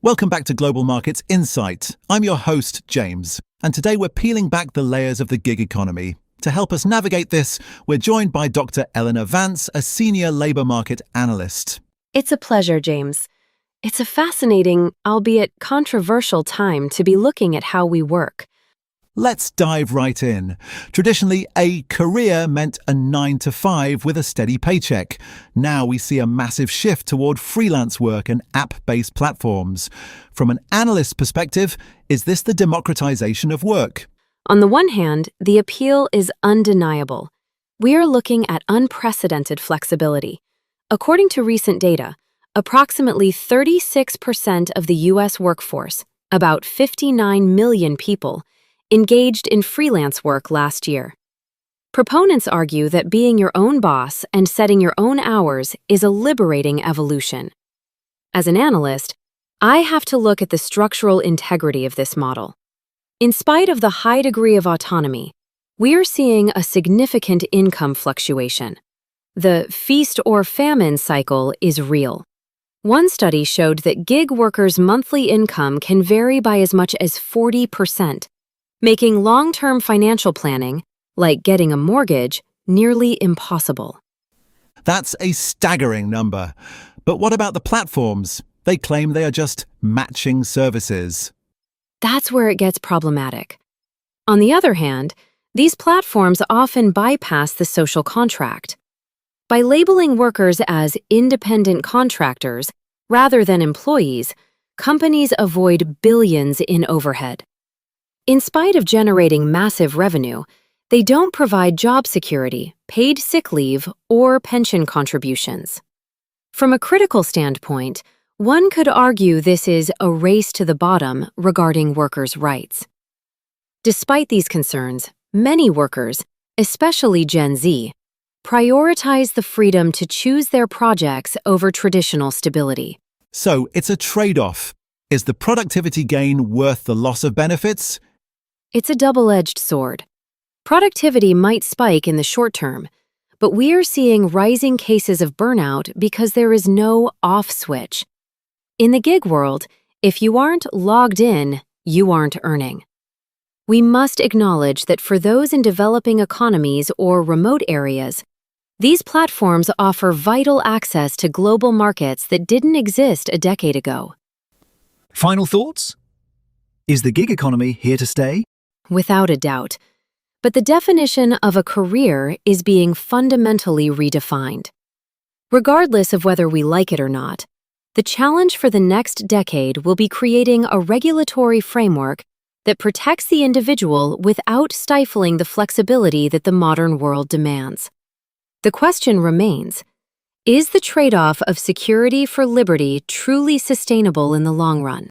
Welcome back to Global Markets Insight. I'm your host, James, and today we're peeling back the layers of the gig economy. To help us navigate this, we're joined by Dr. Eleanor Vance, a senior labour market analyst. It's a pleasure, James. It's a fascinating, albeit controversial time to be looking at how we work. Let's dive right in. Traditionally, a career meant a 9 to 5 with a steady paycheck. Now we see a massive shift toward freelance work and app-based platforms. From an analyst's perspective, is this the democratization of work? On the one hand, the appeal is undeniable. We are looking at unprecedented flexibility. According to recent data, approximately 36% of the U.S. workforce, about 59 million people, engaged in freelance work last year. Proponents argue that being your own boss and setting your own hours is a liberating evolution. As an analyst, I have to look at the structural integrity of this model. In spite of the high degree of autonomy, we are seeing a significant income fluctuation. The feast or famine cycle is real. One study showed that gig workers' monthly income can vary by as much as 40%. Making long-term financial planning, like getting a mortgage, nearly impossible. That's a staggering number. But what about the platforms? They claim they are just matching services. That's where it gets problematic. On the other hand, these platforms often bypass the social contract. By labeling workers as independent contractors rather than employees, companies avoid billions in overhead. In spite of generating massive revenue, they don't provide job security, paid sick leave, or pension contributions. From a critical standpoint, one could argue this is a race to the bottom regarding workers' rights. Despite these concerns, many workers, especially Gen Z, prioritize the freedom to choose their projects over traditional stability. So it's a trade-off. Is the productivity gain worth the loss of benefits? It's a double-edged sword. Productivity might spike in the short term, but we are seeing rising cases of burnout because there is no off switch. In the gig world, if you aren't logged in, you aren't earning. We must acknowledge that for those in developing economies or remote areas, these platforms offer vital access to global markets that didn't exist a decade ago. Final thoughts? Is the gig economy here to stay? Without a doubt. But the definition of a career is being fundamentally redefined. Regardless of whether we like it or not, the challenge for the next decade will be creating a regulatory framework that protects the individual without stifling the flexibility that the modern world demands. The question remains, is the trade-off of security for liberty truly sustainable in the long run?